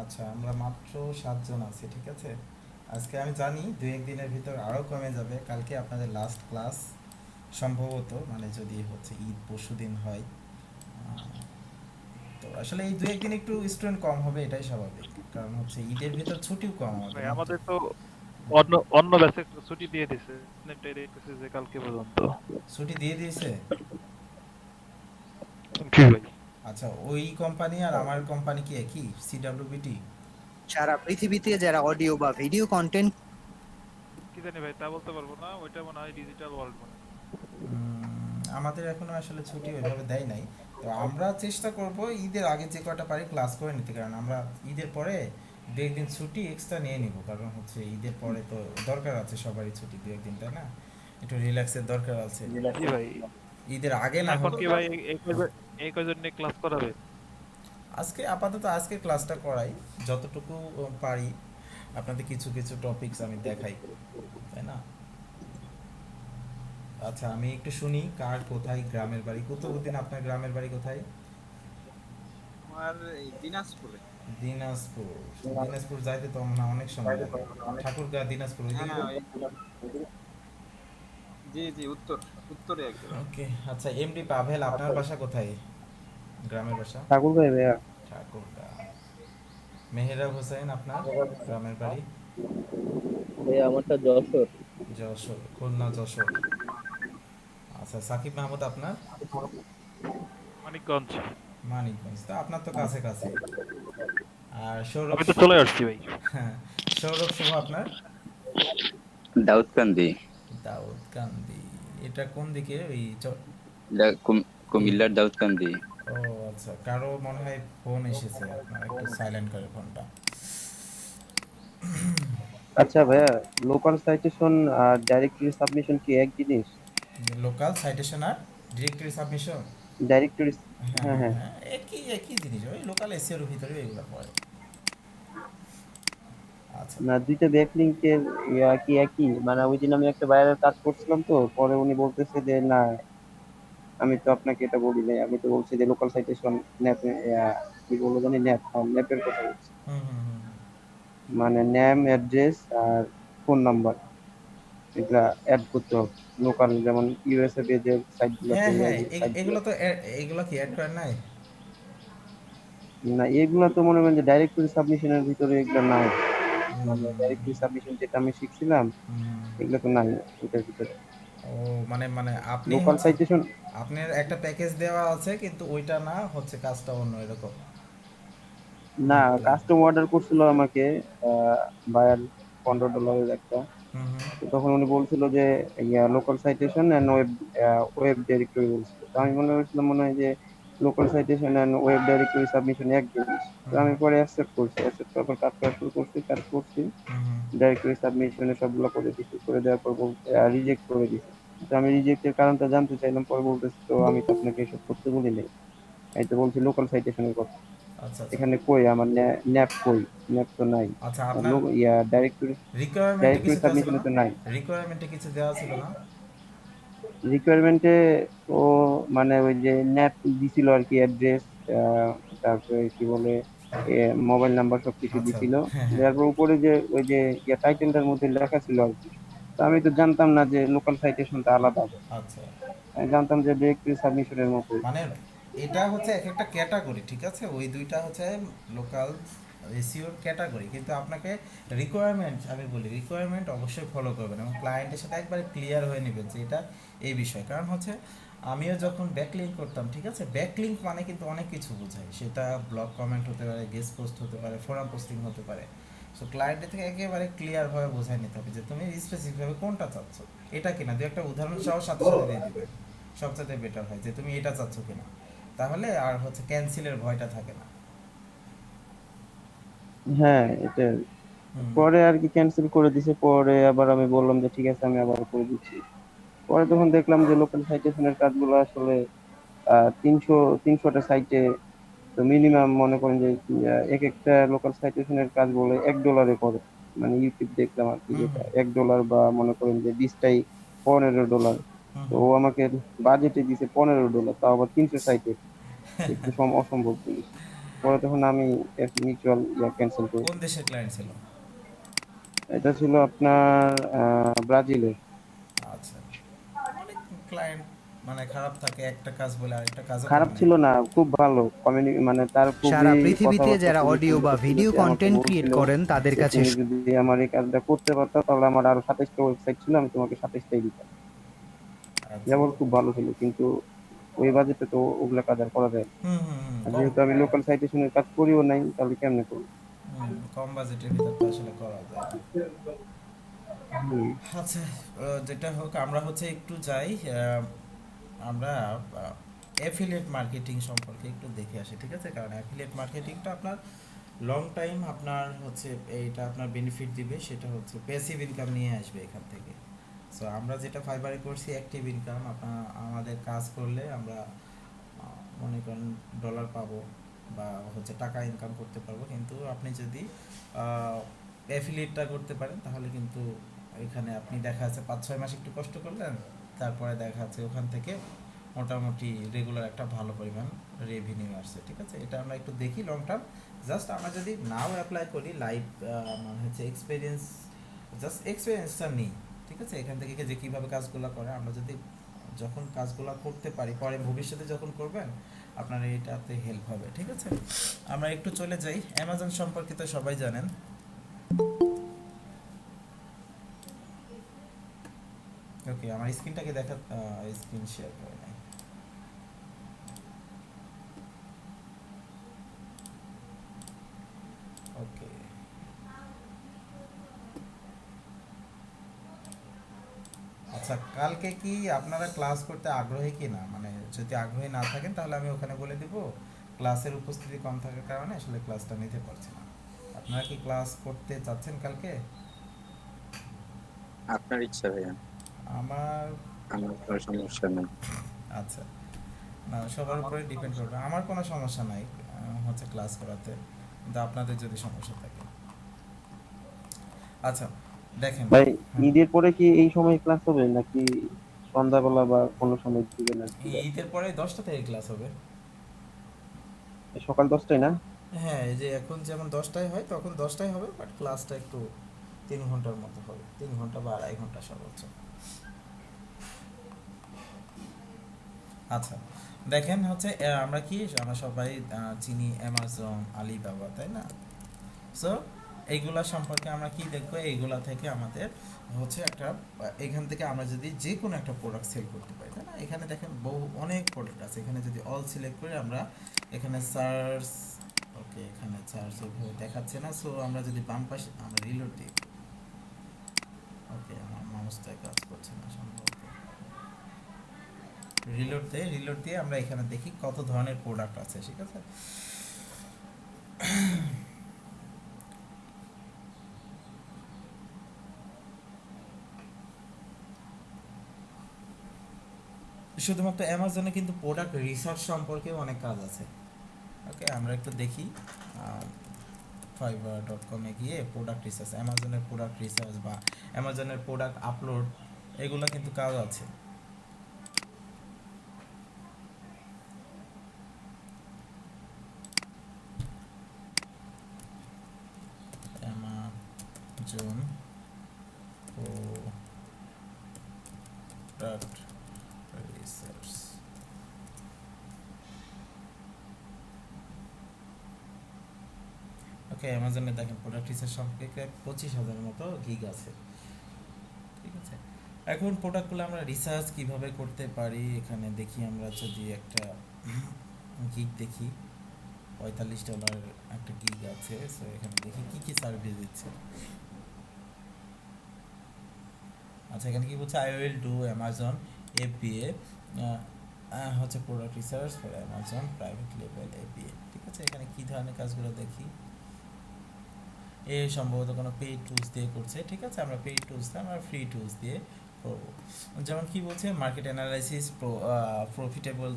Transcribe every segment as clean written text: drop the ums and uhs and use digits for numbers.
আচ্ছা, আমরা মাত্র 7 জন আছি, ঠিক আছে। আজকে আমি জানি দু একদিনের ভিতর আরও কমে যাবে। কালকে আপনাদের লাস্ট ক্লাস সম্ভবত, মানে যদি হচ্ছে ঈদ পরশু দিন হয়। তো আসলে এই দু একদিন একটু স্টুডেন্ট কম হবে, এটাই স্বাভাবিক। কারণ হচ্ছে ঈদের ভিতর ছুটিও কম আমাদের ভাই মাত্র। আমাদের তো অন্য অন্য ব্যাচে ছুটি দিয়ে দিছে। নেটটাই দেখতেছে যে কালকে পর্যন্ত। ছুটি দিয়ে দিয়েছে। কি ভাই? আচ্ছা, ওই কোম্পানি আর আমার কোম্পানি কি একই, সিডাব্লিউবিটি? সারা পৃথিবীতে যারা অডিও বা ভিডিও কন্টেন্ট কি জানি ভাই, তা বলতে পারবো না। ওইটা মনে হয় ডিজিটাল ওয়ার্ল্ড মনে হয়। আমাদের এখনো আসলে ছুটি ওইভাবে দেয় নাই। তো আমরা চেষ্টা করব ঈদের আগে যে কটা পারি ক্লাস করে নিতে, কারণ আমরা ঈদের পরে দু একদিন ছুটি এক্সট্রা নিয়ে নিব। কারণ হচ্ছে ঈদের পরে তো দরকার আছে সবারই ছুটি দু একদিন, তাই না? একটু রিল্যাক্সের দরকার আছে। জি ভাই। ঈদের আগে না এখন হলো। কি ভাই এই কয়জন নিয়ে ক্লাস করাবে? আজকে আপাতত আজকে ক্লাসটা করাই যতটুকু পারি। আপনাদের কিছু কিছু টপিকস আমি দেখাই, তাই না? আচ্ছা, আমি একটু শুনি কার কোথায় গ্রামের বাড়ি। কুতুবুদ্দিন, আপনার গ্রামের বাড়ি কোথায়? আমার এই দিনাজপুরে। দিনাজপুর। দিনাজপুর যাইতে তো না অনেক সময় লাগে। ঠাকুরগাঁ, দিনাজপুর ওইদিকে হ্যাঁ তো। ওই, জি জি, উত্তরে একেবারে। ওকে, আচ্ছা, এমডি পাভেল, আপনার বাসা কোথায়? গ্রামের বাসা? ঠাকুর গাঁয়ে ভাইয়া। ঠাকুরগাঁ। মেহেরাব হোসেন, আপনার গ্রামের বাড়ি? ভাইয়া আমারটা যশোর। যশোর, খুলনা যশোর। আচ্ছা, সাকিব মাহমুদ, আপনার? মানিকগঞ্জ। মানিকগঞ্জ। তো আপনার তো কাছে কাছে। আর সৌরভ আমি তো চলে আসছি ভাই। হ্যাঁ, সৌরভ শুভ, আপনার? দাউদকান্দি। দাউদকান্দি। এটা কোন দিকে, ওই এই? কুমিল্লার দাউদকান্দি। ও আচ্ছা, কারো মনে হয় ফোন এসেছে, আপনার একটু সাইলেন্ট করে ফোনটা। আচ্ছা ভাইয়া, লোকাল সাইটেশন আর ডাইরেক্টরি সাবমিশন কি এক জিনিস? লোকাল সাইটেশন আর ডিরেক্টরি সাবমিশন? ডাইরেক্টরি। হ্যাঁ হ্যাঁ হ্যাঁ হ্যাঁ। হ্যাঁ, একই একই জিনিস, ওই লোকাল এসিওর ভিতরে এগুলো পড়ে। আচ্ছা। না, দুইটা ব্যাকলিংকের ইয়া কি একই? মানে ওই দিন আমি একটা বাইরের কাজ করছিলাম, তো পরে উনি বলতেছে যে না, আমি তো আপনাকে এটা বলি নাই, আমি তো বলছি যে লোকাল সাইটেশন ন্যাপ, কি বলবো জানি, ন্যাপ, ন্যাপের কথা বলছি। হুম হুম হুম। মানে নেম, অ্যাড্রেস আর ফোন নাম্বার, এগুলা অ্যাড করতে হবে। লোকাল যেমন ইউএসএ যে সাইট গুলাতে, হ্যাঁ হ্যাঁ, ওই সাইট এগুলো গুলাতে। তো এগুলো কি অ্যাড করেন নাই? না, এগুলা তো মনে করেন যে ডাইরেক্টরি সাবমিশনের ভিতরে এগুলা নাই। মানে ডাইরেক্টরি হুম সাবমিশন যেটা আমি শিখছিলাম, হুম। এগুলো তো নাই এটার ভিতরে। ও, মানে মানে আপনি লোকাল হচ্ছে, সাইটেশন। আপনার একটা প্যাকেজ দেওয়া আছে কিন্তু ওইটা না হচ্ছে, কাজটা অন্য এরকম না, নাকি? কাস্টম অর্ডার করছিল আমাকে বায়ার, $15 একটা। হুম হুম তো তখন উনি বলছিল যে local citation and web, web directory বলছিল। তো আমি মনে করছিলাম মনে হয় যে local citation and web directory submission এক জিনিস। তো হুম আমি পরে অ্যাকসেপ্ট করছি, অ্যাকসেপ্ট করার পর কাজ করা শুরু করছি, কাজ করছি। হুম হুম। ডাইরেক্টরি সাবমিশনে সবগুলো করে দিছি, করে দেওয়ার পর বলতে রিজেক্ট করে দিছি। তো আমি রিজেক্টের কারণটা জানতে চাইলাম, পরে বলতেছি তো আমি তো আপনাকে এসব করতে বলি নাই, আমি তো বলছি লোকাল সাইটেশনের কথা। আচ্ছা আচ্ছা। এখানে কই আমার ন্যাপ কই? ন্যাপ তো নাই। আচ্ছা, আর আপনার ডাইরেক্টরি, রিকোয়ারমেন্টে ডাইরেক্টরি কিছু দেওয়া ছিল সাবমিশনে না? তো নাই। রিকোয়ারমেন্টে কিছু দেওয়া ছিল না? রিকোয়ারমেন্টে ও মানে ওই যে ন্যাপ দিছিল আর কি, অ্যাড্রেস, তারপরে কি বলে, মোবাইল নাম্বার সবকিছু আচ্ছা, দিছিল। হ্যাঁ হ্যাঁ। দেওয়ার পর উপরে যে ওই যে টাইটেলটার মধ্যে লেখা ছিল আর কি। তো আমি তো জানতাম না যে লোকাল সাইটেশনটা আলাদা হবে। আচ্ছা, আমি জানতাম যে ডিরেক্টরি সাবমিশনের মতোই। মানে এটা হচ্ছে এক একটা ক্যাটাগরি, ঠিক আছে? ওই দুইটা হচ্ছে লোকাল এসিওর ক্যাটাগরি, কিন্তু আপনাকে রিকোয়ারমেন্ট, আমি বলি রিকোয়ারমেন্ট অবশ্যই ফলো করবেন এবং ক্লায়েন্টের সাথে একবারে ক্লিয়ার হয়ে নেবেন যে এটা এই বিষয়। কারণ হচ্ছে আমিও যখন ব্যাকলিঙ্ক করতাম, ঠিক আছে, ব্যাকলিঙ্ক মানে কিন্তু অনেক কিছু বোঝায়। সেটা ব্লগ কমেন্ট হতে পারে, গেস্ট পোস্ট হতে পারে, ফোরাম পোস্টিং হতে পারে। সো ক্লায়েন্টের থেকে একেবারে ক্লিয়ারভাবে বোঝায় নিতে হবে যে তুমি স্পেসিফিকভাবে কোনটা চাচ্ছ। এটা কিনা দু একটা উদাহরণ সহ সাথে সাথে দিয়ে দিবে, সবচেয়ে বেটার হয় যে তুমি এটা চাচ্ছ কিনা। তাহলে আর হচ্ছে ক্যান্সেলের ভয়টা থাকে না। হ্যাঁ, এটা হুম পরে আর কি ক্যান্সেল করে দিছে। পরে আবার আমি বললাম যে ঠিক আছে, আমি আবার করে দিচ্ছি। পরে তখন দেখলাম যে লোকাল সাইটেশনের কাজগুলো আসলে 300টা সাইটে, তো মিনিমাম মনে করেন যে এক একটা লোকাল সাইটেশনের কাজ বলে $1 করে। মানে ইউটিউব দেখলাম আর কি, হুম যেটা হুম $1 বা মনে করেন যে 20টাই $15। হুম তো হুম। ও আমাকে বাজেটে দিছে $15, তাও আবার 300 সাইটে। একটু অসম্ভব জিনিস। পরে তখন আমি মিউচুয়াল ক্যান্সেল করি। কোন দেশের ক্লায়েন্ট ছিল? এটা ছিল আপনার ব্রাজিলের। আচ্ছা, অনেক ক্লায়েন্ট মানে খারাপ থাকে, একটা কাজ বলে আরেকটা কাজও করে খারাপ না। ছিল না, খুব ভালো মানে তার সারা খুবই পৃথিবীতে কথাবার্তা যারা খুবই অডিও সুন্দর বা ছিল, ভিডিও সে আমাকে কন্টেন্ট ক্রিয়েট বলছিল করেন তাদের যে কাছে তুমি যদি আমার এই কাজটা করতে পারতো তাহলে আমার আরো 27টা ওয়েবসাইট ছিল, আমি তোমাকে 27টাই দিতাম। আচ্ছা। যেমন খুব ভালো ছিল, কিন্তু ওই বাজেটে তো ওগুলা কাজ আর করা যায় না। হুম হুম হুম, আর কম। যেহেতু আমি লোকাল সাইটেশনের কাজ করিও নাই, তাহলে কেমনে করবো? কম বাজেটের ভিতর তো আসলে করা যায় না। হুম। আচ্ছা, যেটা হোক আমরা হচ্ছে একটু যাই, আমরা অ্যাফিলিয়েট মার্কেটিং সম্পর্কে একটু দেখে আসি, ঠিক আছে? কারণ অ্যাফিলিয়েট মার্কেটিংটা আপনার লং টাইম আপনার হচ্ছে এইটা আপনার বেনিফিট দিবে, সেটা হচ্ছে প্যাসিভ ইনকাম নিয়ে আসবে এখান থেকে। সো আমরা যেটা ফাইবারে করছি অ্যাক্টিভ ইনকাম, আপনার আমাদের কাজ করলে আমরা মনে করেন ডলার পাবো বা হচ্ছে টাকা ইনকাম করতে পারবো, কিন্তু আপনি যদি অ্যাফিলিয়েটটা করতে পারেন তাহলে কিন্তু এখানে আপনি দেখা যাচ্ছে 5-6 মাস একটু কষ্ট করলেন, তারপরে দেখা যাচ্ছে ওখান থেকে মোটামুটি রেগুলার একটা ভালো পরিমাণ রেভিনিউ আসছে, ঠিক আছে? এটা আমরা একটু দেখি লং টার্ম। জাস্ট আমরা যদি নাও অ্যাপ্লাই করি লাইভ মানে হচ্ছে এক্সপিরিয়েন্স, জাস্ট এক্সপিরিয়েন্সটা নিই, ঠিক আছে? এখান থেকে যে কীভাবে কাজগুলো করে আমরা যদি যখন কাজগুলো করতে পারি পরে ভবিষ্যতে যখন করবেন আপনার এটাতে হেল্প হবে, ঠিক আছে? আমরা একটু চলে যাই, অ্যামাজন সম্পর্কে তো সবাই জানেন। ওকে, আমার স্ক্রিনটাকে দেখা, স্ক্রিন শেয়ার করে নাই। ওকে, আচ্ছা, কালকে কি আপনারা ক্লাস করতে আগ্রহী কি না? মানে যদি আগ্রহী না থাকেন তাহলে আমি ওখানে বলে দিব ক্লাসের উপস্থিতি কম থাকার কারণে আসলে ক্লাসটা নিতে পারছি না। আপনারা কি ক্লাস করতে চাচ্ছেন কালকে? আপনার ইচ্ছা ভাইয়া, আমার, আমার কোনো সমস্যা নেই। আচ্ছা, না সবার উপরে ডিপেন্ড করবে, আমার কোনো সমস্যা নাই হচ্ছে ক্লাস করাতে, কিন্তু আপনাদের যদি সমস্যা থাকে। আচ্ছা, দেখেন। ভাই, হ্যাঁ, ঈদের পরে কি এই সময় ক্লাস হবে নাকি সন্ধ্যাবেলা বা কোনো সময় দিবেন আর কি? ঈদের পরে 10টা থেকে ক্লাস হবে। সকাল 10টায় না? হ্যাঁ, এই যে এখন যেমন 10টায় হয় তখন 10টায় হবে, বাট ক্লাসটা একটু 3 ঘন্টার মতো হবে, 3 ঘন্টা বা 2.5 ঘন্টা সর্বোচ্চ। আচ্ছা, দেখেন হচ্ছে আমরা কি আমরা সবাই চিনি অ্যামাজন, আলিবাবা, তাই না? সো এইগুলা সম্পর্কে আমরা কি দেখবো, এইগুলা থেকে আমাদের হচ্ছে একটা এখান থেকে আমরা যদি যে কোনো একটা প্রোডাক্ট সেল করতে পারি, তাই না? এখানে দেখেন বহু অনেক প্রোডাক্ট আছে, এখানে যদি অল সিলেক্ট করে আমরা এখানে সার্চ, ওকে এখানে সার্চ ওইভাবে দেখাচ্ছে না, সো আমরা যদি বাম পাশে আমরা রিলোড দিই, ওকে আমার মাউসটা কাজ করছে না সম্ভবত, রিলোড দিয়ে আমরা এখানে দেখি কত ধরনের প্রোডাক্ট আছে, ঠিক আছে? শুধুমাত্র অ্যামাজনে কিন্তু প্রোডাক্ট রিসার্চ সম্পর্কেও অনেক কাজ আছে। ওকে, আমরা একটু দেখি fiverr.com-এ গিয়ে প্রোডাক্ট রিসার্চ, অ্যামাজনের প্রোডাক্ট রিসার্চ বা অ্যামাজনের প্রোডাক্ট আপলোড, এগুলো কিন্তু কাজ আছে। অ্যামাজন প্রোডাক্ট রিসার্চ, ওকে অ্যামাজনে দেখেন প্রোডাক্ট রিসার্চ সম্পর্কে 25,000 মতো গিগ আছে, ঠিক আছে? এখন প্রোডাক্টগুলো আমরা রিসার্চ কিভাবে করতে পারি, এখানে দেখি আমরা যদি একটা গিগ দেখি, $45 একটা গিগ আছে, সো এখানে দেখি কি কি সার্ভিস দিচ্ছে। আচ্ছা, এখানে কি বলছে, I will do Amazon APA হচ্ছে product research for Amazon private level APA, ঠিক আছে? এখানে কি ধরনের কাজগুলো দেখি, এ সম্ভবত কোনো পেইড টুলস দিয়ে করছে, ঠিক আছে? আমরা পেইড টুলস না, আমরা ফ্রি টুলস দিয়ে করবো। যেমন কি বলছে, মার্কেট অ্যানালাইসিস, প্রফিটেবল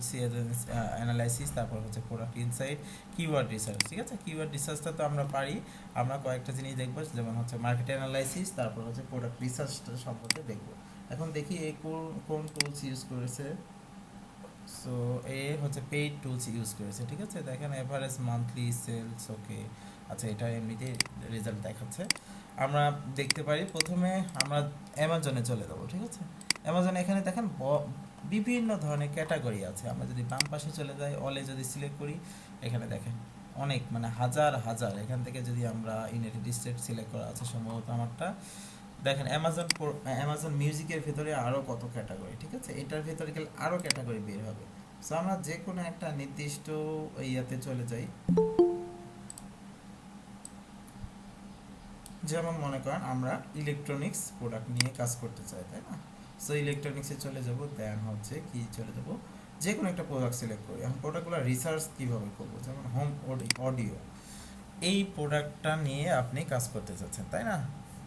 অ্যানালাইসিস, তারপর হচ্ছে প্রোডাক্ট ইনসাইট, কিওয়ার্ড রিসার্চ, ঠিক আছে? কিওয়ার্ড রিসার্চটা তো আমরা পারি, আমরা কয়েকটা জিনিস দেখবো, যেমন হচ্ছে মার্কেট অ্যানালাইসিস, তারপর হচ্ছে প্রোডাক্ট রিসার্চটা সম্পর্কে দেখবো। এখন দেখি কোন কোন টুলস ইউজ করেছে। সো এ হচ্ছে পেইড টুলস ইউজ করেছে, ঠিক আছে। দেখেন এভারেজ মান্থলি সেলস, ওকে। আচ্ছা, এটা এমনিতে রেজাল্ট দেখাচ্ছে। আমরা দেখতে পারি প্রথমে আমরা অ্যামাজনে চলে যাবো, ঠিক আছে। অ্যামাজনে এখানে দেখেন বিভিন্ন ধরনের ক্যাটাগরি আছে। আমরা যদি বাম পাশে চলে যাই, অলে যদি সিলেক্ট করি, এখানে দেখেন অনেক মানে হাজার হাজার, এখান থেকে যদি আমরা ইউনাইটেড স্টেট সিলেক্ট করা আছে সম্ভবত আমারটা। দেখেন অ্যামাজন মিউজিকের ভিতরে আরও কত ক্যাটাগরি, ঠিক আছে। এটার ভিতরে গেলে আরও ক্যাটাগরি বের হবে। সো আমরা যে কোনো একটা নির্দিষ্ট ইয়াতে চলে যাই, যেমন মনে করেন আমরা ইলেকট্রনিক্স প্রোডাক্ট নিয়ে কাজ করতে চাই, তাই না। সো ইলেকট্রনিক্সে চলে যাব, দেন হচ্ছে কি চলে যাব, যে কোনো একটা প্রোডাক্ট সিলেক্ট করি। এখন প্রোডাক্টগুলো রিসার্চ কীভাবে করবো, যেমন হোম অডিও, এই প্রোডাক্টটা নিয়ে আপনি কাজ করতে চাচ্ছেন, তাই না।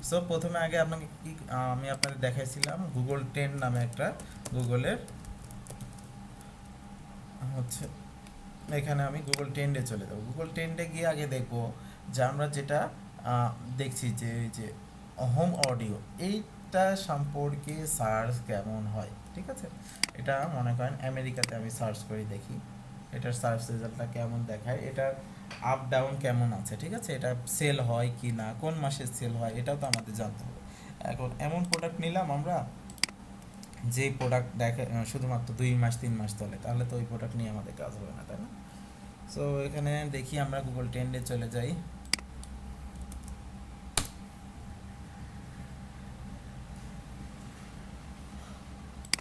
সো প্রথমে আগে আপনাকে কি আমি আপনাদের দেখাইছিলাম গুগল টেন নামে একটা গুগলের হচ্ছে, এখানে আমি গুগল টেন্ডে চলে যাবো। গুগল টেন্ডে গিয়ে আগে দেখবো যে আমরা যেটা দেখছি যে এই যে হোম অডিও, এইটা সম্পর্কে সার্চ কেমন হয়, ঠিক আছে। এটা মনে করেন আমেরিকাতে আমি সার্চ করি, দেখি এটার সার্চ রেজাল্টটা কেমন দেখায়, এটার আপ ডাউন কেমন আছে, ঠিক আছে। এটা সেল হয় কি না, কোন মাসে সেল হয়, এটাও তো আমাদের জানতে হবে। এখন এমন প্রোডাক্ট নিলাম আমরা যে প্রোডাক্ট দেখে শুধুমাত্র 2 মাস 3 মাস চলে, তাহলে তো ওই প্রোডাক্ট নিয়ে আমাদের কাজ হবে না, তাই না। সো এখানে দেখি আমরা গুগল ট্রেন্ডে চলে যাই।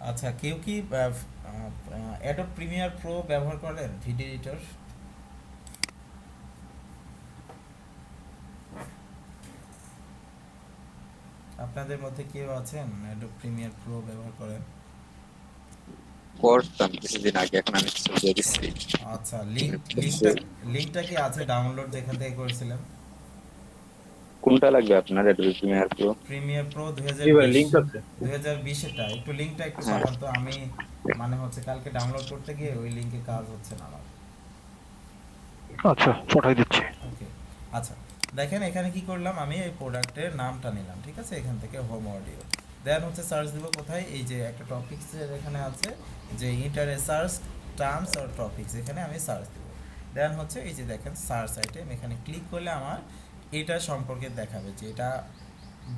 আচ্ছা, কেউ কি অ্যাডোব প্রিমিয়ার প্রো ব্যবহার করেন, ভিডিও এডিটর? আপনাদের মধ্যে কেউ আছেন অ্যাডোব প্রিমিয়ার প্রো ব্যবহার করেন? করতাম কিছুদিন আগে, এখন আমি দিয়ে দিচ্ছি। আচ্ছা, লিংকটা কি আছে ডাউনলোড যেখান থেকে করেছিলেন? কোনটা লাগবে আপনার, Adobe Premiere Pro? Premiere Pro link আছে 2020 একটু লিংকটা একটু হ্যাঁ। পাঠান তো। আমি মানে হচ্ছে কালকে ডাউনলোড করতে গিয়ে ওই লিংকে কাজ হচ্ছে না আমার। আচ্ছা পাঠাই দিচ্ছি ওকে, আচ্ছা। দেখেন এখানে কি করলাম, আমি এই প্রোডাক্টের নামটা নিলাম, ঠিক আছে, এখান থেকে হোম অডিও। দেন হচ্ছে সার্চ দিব কোথায়, এই যে একটা টপিকস এখানে আছে যে ইন্টারে সার্চ টার্মস আর টপিকস, এখানে আমি সার্চ দিব। দেন হচ্ছে এই যে দেখেন সার্চ আইটেম, এখানে ক্লিক করলে আমার এটা সম্পর্কে দেখাবে যে এটা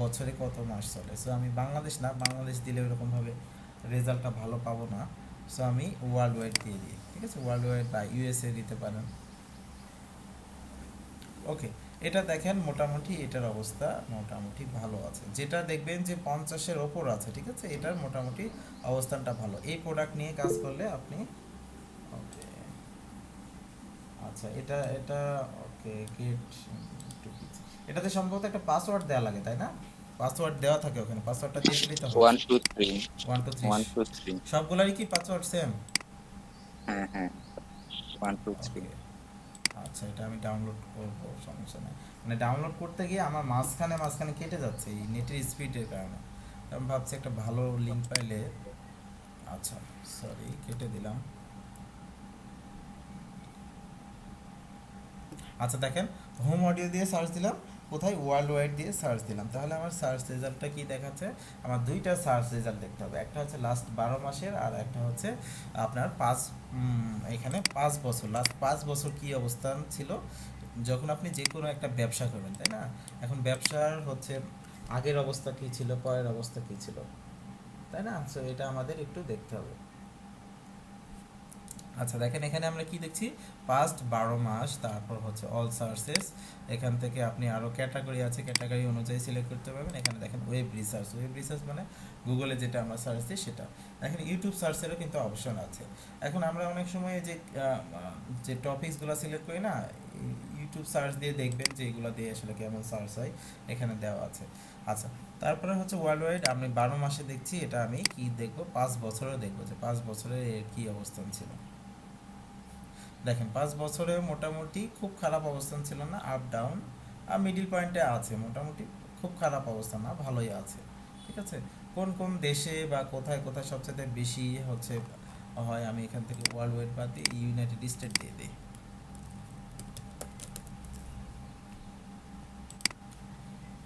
বছরে কত মাস চলে। সো আমি বাংলাদেশ না, বাংলাদেশ দিলে ওরকমভাবে রেজাল্টটা ভালো পাবো না। সো আমি ওয়ার্ল্ড ওয়াইড দিয়ে দিই, ঠিক আছে, ওয়ার্ল্ড ওয়াইড বা ইউএসএ দিতে পারেন। ওকে, এটা দেখেন মোটামুটি এটার অবস্থা মোটামুটি ভালো আছে। যেটা দেখবেন যে 50-এর ওপর আছে, ঠিক আছে, এটার মোটামুটি অবস্থানটা ভালো। এই প্রোডাক্ট নিয়ে কাজ করলে আপনি ওকে, আচ্ছা এটা এটা ওকে গেট, এটাতে সম্ভবত একটা পাসওয়ার্ড দেওয়া লাগে, তাই না। পাসওয়ার্ড দেওয়া থাকে ওখানে, পাসওয়ার্ডটা দিয়ে দিলেই তো হবে। 1 2 3 1 2 3 1 2 3। সবগুলারই কি পাসওয়ার্ড সেম? হ্যাঁ হ্যাঁ, 1 2 3। ওকে, আচ্ছা এটা আমি ডাউনলোড করবো, সমস্যা নেই। মানে ডাউনলোড করতে গিয়ে আমার মাঝখানে কেটে যাচ্ছে এই নেটের স্পিডের কারণে। আমি ভাবছি একটা ভালো লিঙ্ক পাইলে, আচ্ছা সরি কেটে দিলাম। আচ্ছা দেখেন, হোম অডিও দিয়ে সার্চ দিলাম, কোথায় ওয়ার্ল্ড ওয়াইড দিয়ে সার্চ দিলাম, তাহলে আমার সার্চ রেজাল্টটা কি দেখাচ্ছে, আমার দুইটা সার্চ রেজাল্ট দেখতে হবে। একটা হচ্ছে লাস্ট 12 মাসের, আর একটা হচ্ছে আপনার এখানে 5 বছর, লাস্ট 5 বছর কি অবস্থান ছিল যখন আপনি যে কোনো একটা ব্যবসা করবেন, তাই না। এখন ব্যবসার হচ্ছে আগের অবস্থা কী ছিল, পরের অবস্থা কী ছিল, তাই না। সো এটা আমাদের একটু দেখতে হবে। আচ্ছা দেখেন এখানে আমরা কি দেখছি, পাস্ট 12 মাস, তারপর হচ্ছে অল সার্চেস, এখান থেকে আপনি আরও ক্যাটাগরি আছে, ক্যাটাগরি অনুযায়ী সিলেক্ট করতে পারবেন। এখানে দেখেন ওয়েব রিসার্চ মানে গুগলে যেটা আমরা সার্চ দিই সেটা। দেখেন ইউটিউব সার্চেরও কিন্তু অপশন আছে। এখন আমরা অনেক সময় যে টপিকসগুলো সিলেক্ট করি না, ইউটিউব সার্চ দিয়ে দেখবেন যে এগুলো দিয়ে আসলে কেমন সার্চ হয়, এখানে দেওয়া আছে। আচ্ছা, তারপরে হচ্ছে ওয়ার্ল্ড ওয়াইড আমি 12 মাসে দেখছি, এটা আমি কি দেখবো, 5 বছরেও দেখবো যে 5 বছরের এর কী অবস্থান ছিল। দেখেন 5 বছরে মোটামুটি খুব খারাপ অবস্থান ছিল না, আপ ডাউন আর মিডিল পয়েন্টে আছে, মোটামুটি খুব খারাপ অবস্থা না, ভালোই আছে, ঠিক আছে। কোন কোন দেশে বা কোথায় কোথায় সবচেয়ে বেশি হচ্ছে হয়, আমি এখান থেকে ওয়ার্ল্ড ওয়াইড বাদ দিয়ে ইউনাইটেড স্টেট দিয়ে দিই।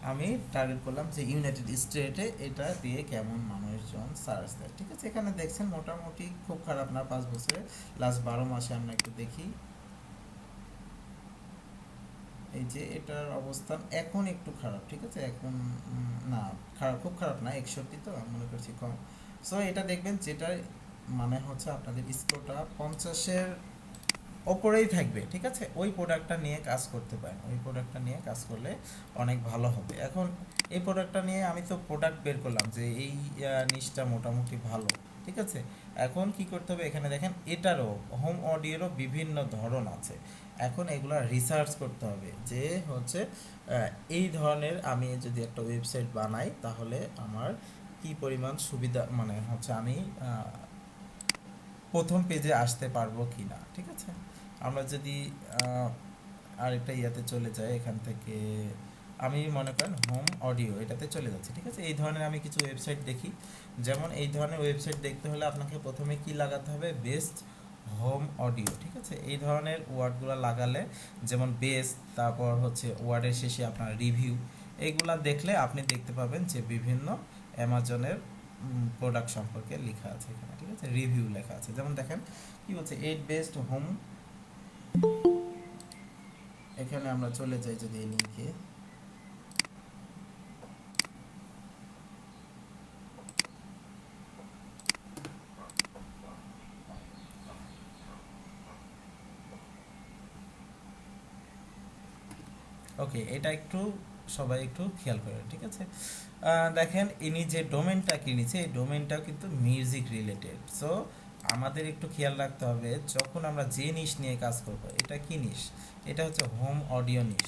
আমি টার্গেট করলাম যে ইউনাইটেড স্টেটে এটা দিয়ে কেমন মানুষজন সার্চ দেয়, ঠিক আছে। এখানে দেখছেন মোটামুটি খুব খারাপ না, 5 বছরে লাস্ট 12 মাসে আমরা একটু দেখি। এই যে এটার অবস্থান এখন একটু খারাপ, ঠিক আছে। এখন না খারাপ, খুব খারাপ না, 61 তো আমি মনে করছি কম। সো এটা দেখবেন যেটা মানে হচ্ছে আপনাদের স্কোরটা 50-এর ওপরেই থাকবে, ঠিক আছে। ওই প্রোডাক্টটা নিয়ে কাজ করতে পারেন, ওই প্রোডাক্টটা নিয়ে কাজ করলে অনেক ভালো হবে। এখন এই প্রোডাক্টটা নিয়ে আমি তো প্রোডাক্ট বের করলাম যে এই নিশটা মোটামুটি ভালো, ঠিক আছে। এখন কি করতে হবে, এখানে দেখেন এটারও হোম অডিওরও বিভিন্ন ধরন আছে। এখন এগুলা রিসার্চ করতে হবে যে হচ্ছে এই ধরনের আমি যদি একটা ওয়েবসাইট বানাই তাহলে আমার কি পরিমাণ সুবিধা, মানে হচ্ছে আমি প্রথম পেজে আসতে পারবো কি না, ঠিক আছে। আমরা যদি আরেকটা ইয়াতে চলে যাই, এখান থেকে আমি মনে করেন হোম অডিও এটাতে চলে যাচ্ছি, ঠিক আছে। এই ধরনের আমি কিছু ওয়েবসাইট দেখি, যেমন এই ধরনের ওয়েবসাইট দেখতে হলে আপনাকে প্রথমে কি লাগাতে হবে, বেস্ট হোম অডিও, ঠিক আছে। এই ধরনের ওয়ার্ডগুলো লাগালে, যেমন বেস্ট, তারপর হচ্ছে ওয়ার্ডের শেষে আপনার রিভিউ, এইগুলা দেখলে আপনি দেখতে পাবেন যে বিভিন্ন অ্যামাজনের প্রোডাক্ট সম্পর্কে লেখা আছে এখানে, ঠিক আছে, রিভিউ লেখা আছে। যেমন দেখেন কি বলছে, 8 বেস্ট হোম, এখানে আমরা চলে যাই যদি এই লিঙ্কে, ওকে, এটা একটু সবাই একটু খেয়াল করে, ঠিক আছে। দেখেন ইনি যে ডোমেনটা কিনেছে, এই ডোমেনটাও কিন্তু মিউজিক রিলেটেড। সো আমাদের একটু খেয়াল রাখতে হবে যখন আমরা যে নিশ নিয়ে কাজ করব, এটা কি নিশ, এটা হচ্ছে হোম অডিও নিশ।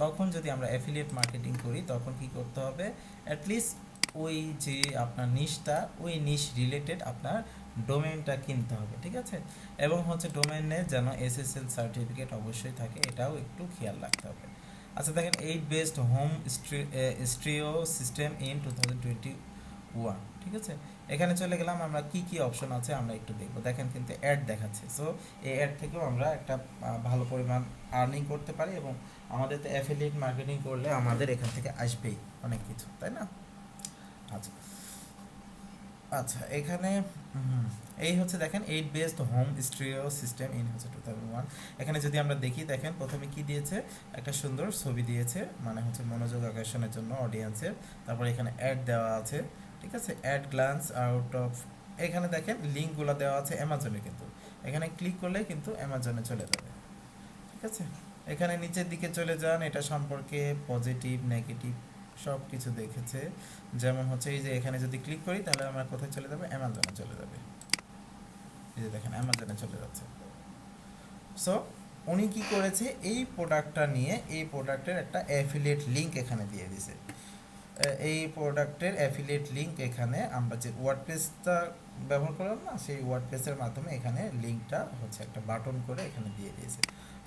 তখন যদি আমরা অ্যাফিলিয়েট মার্কেটিং করি তখন কি করতে হবে, অ্যাটলিস্ট ওই যে আপনার নিশটা, ওই নিশ রিলেটেড আপনার ডোমেনটা কিনতে হবে, ঠিক আছে। এবং হচ্ছে ডোমেনে যেন এসএসএল সার্টিফিকেট অবশ্যই থাকে, এটাও একটু খেয়াল রাখতে হবে। আচ্ছা দেখেন, 8 best home stereo system in 2021, ঠিক আছে। এখানে চলে গেলাম, আমরা কি কি অপশন আছে আমরা একটু দেখবো। দেখেন কিন্তু অ্যাড দেখাচ্ছে, সো এই অ্যাড থেকেও আমরা একটা ভালো পরিমাণ আর্নিং করতে পারি, এবং আমাদের তো অ্যাফিলিয়েট মার্কেটিং করলে আমাদের এখান থেকে আসবেই অনেক কিছু, তাই না। আচ্ছা আচ্ছা, এখানে এই হচ্ছে দেখেন 8 best home stereo system in হচ্ছে 2001। এখানে যদি আমরা দেখি, দেখেন প্রথমে কি দিয়েছে, একটা সুন্দর ছবি দিয়েছে, মানে হচ্ছে মনোযোগ আকর্ষণের জন্য অডিয়েন্সের। তারপর এখানে অ্যাড দেওয়া আছে, ঠিক আছে, অ্যাড গ্লান্স আউট অফ। এখানে দেখেন লিঙ্কগুলো দেওয়া আছে অ্যামাজনে, কিন্তু এখানে ক্লিক করলে কিন্তু অ্যামাজনে চলে যাবে, ঠিক আছে। এখানে নিচের দিকে চলে যান, এটা সম্পর্কে পজিটিভ নেগেটিভ সব কিছু দেখেছে। যেমন হচ্ছে এই যে এখানে যদি ক্লিক করি তাহলে আমরা কোথায় চলে যাবে, অ্যামাজনে চলে যাবে। এই যে দেখেন অ্যামাজনে চলে যাচ্ছে। সো উনি কি করেছে, এই প্রোডাক্টটা নিয়ে এই প্রোডাক্টের একটা অ্যাফিলিয়েট লিঙ্ক এখানে দিয়ে দিছে। এই প্রোডাক্টের অ্যাফিলিয়েট লিঙ্ক এখানে আমরা যে ওয়ার্ডপ্রেসটা ব্যবহার করলাম না, সেই ওয়ার্ডপ্রেসের মাধ্যমে এখানে লিঙ্কটা হচ্ছে একটা বাটন করে এখানে দিয়ে দিয়েছে।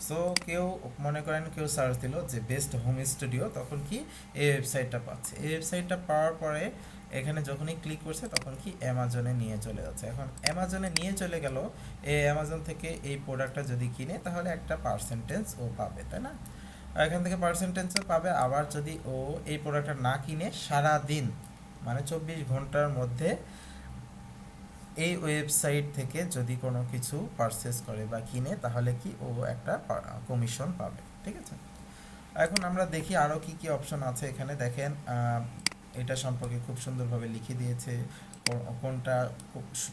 সো কেউ মনে করেন কেউ সার্চ দিল যে বেস্ট হোম স্টুডিও, তখন কি এই ওয়েবসাইটটা পাচ্ছে। এই ওয়েবসাইটটা পাওয়ার পরে এখানে যখনই ক্লিক করছে তখন কি অ্যামাজনে নিয়ে চলে যাচ্ছে। এখন অ্যামাজনে নিয়ে চলে গেল, এই অ্যামাজন থেকে এই প্রোডাক্টটা যদি কিনে তাহলে একটা পার্সেন্টেজ ও পাবে, তাই না। এখান থেকে পার্সেন্টেজও পাবে। আবার যদি ও এই প্রোডাক্টটা না কিনে সারা দিন, মানে 24 ঘন্টার মধ্যে এই ওয়েবসাইট থেকে যদি কোনো কিছু পারচেস করে বা কিনে, তাহলে কি ও একটা কমিশন পাবে, ঠিক আছে। এখন আমরা দেখি আরও কি কি অপশন আছে। এখানে দেখেন এটা সম্পর্কে খুব সুন্দরভাবে লিখে দিয়েছে, কোনটা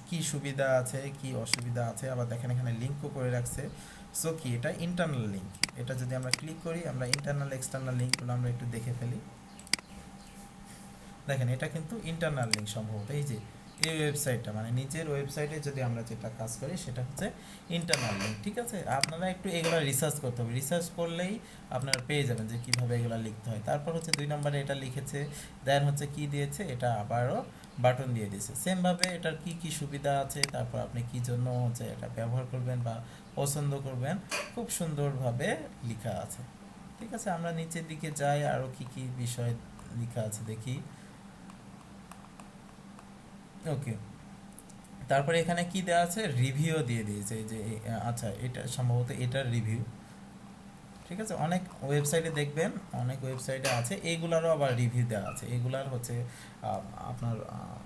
কি সুবিধা আছে কি অসুবিধা আছে। আবার দেখেন এখানে লিঙ্কও করে রাখছে। সো কি এটা ইন্টারনাল লিঙ্ক, এটা যদি আমরা ক্লিক করি আমরা ইন্টারনাল এক্সটার্নাল লিঙ্কগুলো আমরা একটু দেখে ফেলি। দেখেন এটা কিন্তু ইন্টারনাল লিঙ্ক সম্ভবত, এই যে এই ওয়েবসাইটটা, মানে নিজের ওয়েবসাইটে যদি আমরা যেটা কাজ করি সেটা হচ্ছে ইন্টারনাল লিঙ্ক, ঠিক আছে। আপনারা একটু এগুলো রিসার্চ করতে হবে, রিসার্চ করলেই আপনারা পেয়ে যাবেন যে কীভাবে এগুলো লিখতে হয়। তারপর হচ্ছে 2 নম্বরে এটা লিখেছে, দেন হচ্ছে কি দিয়েছে, এটা আবারও বাটন দিয়ে দিয়েছে। সেমভাবে এটার কি কি সুবিধা আছে, তারপর আপনি কি জন্য হচ্ছে এটা ব্যবহার করবেন বা পছন্দ করবেন, খুব সুন্দরভাবে লেখা আছে, ঠিক আছে। আমরা নিচের দিকে যাই, আরও কি কি বিষয় লেখা আছে দেখি। ওকে, তারপরে এখানে কি দেওয়া আছে, রিভিউ দিয়ে দিয়েছে, এই যে আচ্ছা এটা সম্ভবত এটার রিভিউ, ঠিক আছে, অনেক ওয়েবসাইটে দেখবেন, অনেক ওয়েবসাইটে আছে, এইগুলারও আবার রিভিউ দেওয়া আছে। এগুলার হচ্ছে আপনার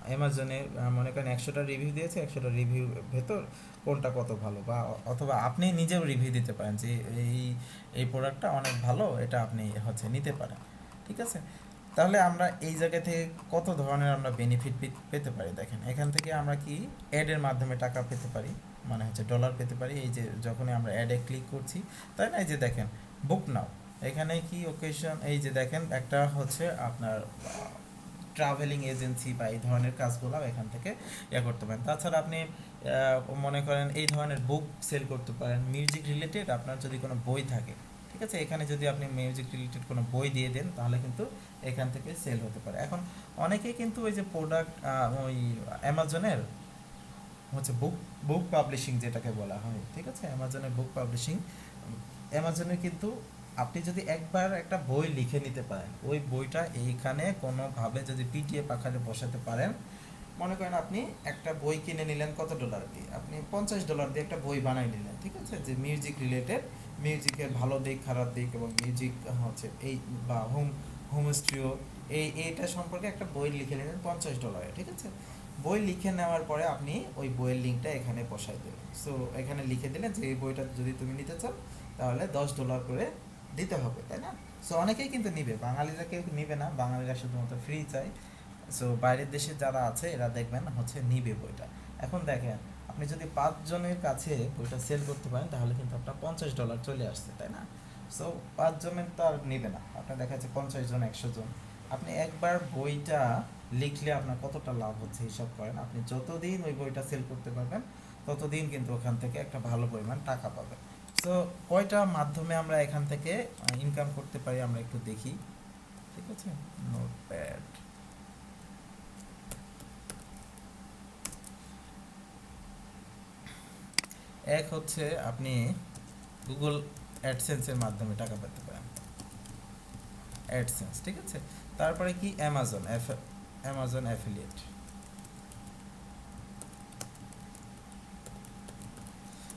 অ্যামাজনে মনে করেন 100টা রিভিউ দিয়েছে, 100টা রিভিউ ভেতর কোনটা কত ভালো, বা অথবা আপনি নিজেও রিভিউ দিতে পারেন যে এই প্রোডাক্টটা অনেক ভালো, এটা আপনি হচ্ছে নিতে পারেন। ঠিক আছে, তাহলে আমরা এই জায়গা থেকে কত ধরনের আমরা বেনিফিট পেতে পারি দেখেন। এখান থেকে আমরা কি অ্যাডের মাধ্যমে টাকা পেতে পারি, মানে হচ্ছে ডলার পেতে পারি। এই যে যখনই আমরা অ্যাডে ক্লিক করছি, তাই না, এই যে দেখেন বুক নাও, এখানে কি ওকেশন, এই যে দেখেন একটা হচ্ছে আপনার ট্রাভেলিং এজেন্সি বা এই ধরনের কাজগুলো এখান থেকে করতে পারেন। তাছাড়া আপনি মনে করেন এই ধরনের বুক সেল করতে পারেন, মিউজিক রিলেটেড আপনার যদি কোনো বই থাকে, ঠিক আছে, এখানে যদি আপনি মিউজিক রিলেটেড কোনো বই দিয়ে দেন তাহলে কিন্তু এখান থেকে সেল হতে পারে। এখন অনেকেই কিন্তু ওই যে প্রোডাক্ট ওই অ্যামাজনের হচ্ছে বুক পাবলিশিং যেটাকে বলা হয়, ঠিক আছে, অ্যামাজনের বুক পাবলিশিং, অ্যামাজনে কিন্তু আপনি যদি একবার একটা বই লিখে নিতে পারেন, ওই বইটা এইখানে কোনোভাবে যদি পিডিএফ আকারে বসাতে পারেন, মনে করেন আপনি একটা বই কিনে নিলেন কত ডলার দিয়ে, আপনি $50 দিয়ে একটা বই বানাই নিলেন, ঠিক আছে, যে মিউজিক রিলেটেড, মিউজিকের ভালো দিক খারাপ দিক এবং মিউজিক হচ্ছে এই বা হোম স্টুডিও এইটা সম্পর্কে একটা বই লিখে নিলেন $50, ঠিক আছে। বই লিখে নেওয়ার পরে আপনি ওই বইয়ের লিঙ্কটা এখানে বসাই দিলেন। সো এখানে লিখে দিলেন যে এই বইটা যদি তুমি নিতে চাও তাহলে $10 করে দিতে হবে, তাই না। সো অনেকেই কিন্তু নিবে, বাঙালিরা কেউ নিবে না, বাঙালিরা শুধুমাত্র ফ্রি চাই। সো বাইরের দেশে যারা আছে এরা দেখবেন হচ্ছে নিবে বইটা। এখন দেখেন আপনি যদি 5 জনের কাছে বইটা সেল করতে পারেন তাহলে কিন্তু আপনার $50 চলে আসছে, তাই না। সো 5 জনের তো আর নিবে না, আপনার দেখা যাচ্ছে 50 জন 100 জন। আপনি একবার বইটা লিখলে আপনার কতটা লাভ হচ্ছে হিসাব করেন। আপনি যতদিন ওই বইটা সেল করতে পারবেন ততদিন কিন্তু ওখান থেকে একটা ভালো পরিমাণ টাকা পাবেন। সো কয়টা মাধ্যমে আমরা এখান থেকে ইনকাম করতে পারি আমরা একটু দেখি, ঠিক আছে। নোটপ্যাড, এক হচ্ছে আপনি গুগল অ্যাডসেন্সের মাধ্যমে টাকা পেতে পারেন, অ্যাডসেন্স, ঠিক আছে। তারপরে কি অ্যামাজন অ্যাফিলিয়েট,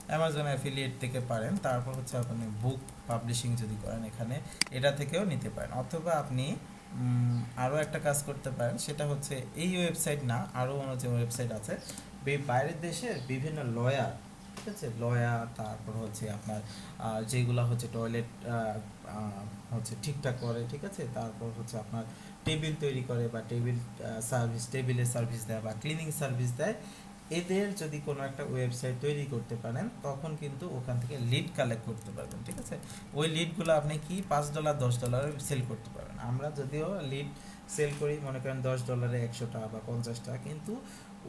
অ্যামাজন অ্যাফিলিয়েট থেকে পারেন। তারপর হচ্ছে আপনি বুক পাবলিশিং যদি করেন এখানে এটা থেকেও নিতে পারেন, অথবা আপনি আরও একটা কাজ করতে পারেন, সেটা হচ্ছে এই ওয়েবসাইট না, আরও অন্য যে ওয়েবসাইট আছে বাইরের দেশে বিভিন্ন লয়ার, ঠিক আছে, লয়ার, তারপর হচ্ছে আপনার যেগুলো হচ্ছে টয়লেট হচ্ছে ঠিকঠাক করে, ঠিক আছে, তারপর হচ্ছে আপনার টেবিল তৈরি করে বা টেবিলের সার্ভিস দেয় বা ক্লিনিং সার্ভিস দেয়, এদের যদি কোনো একটা ওয়েবসাইট তৈরি করতে পারেন তখন কিন্তু ওখান থেকে লিড কালেক্ট করতে পারবেন, ঠিক আছে। ওই লিডগুলো আপনি কি $5 $10 সেল করতে পারবেন। আমরা যদিও লিড সেল করি মনে করেন $10 100টা বা 50টা, কিন্তু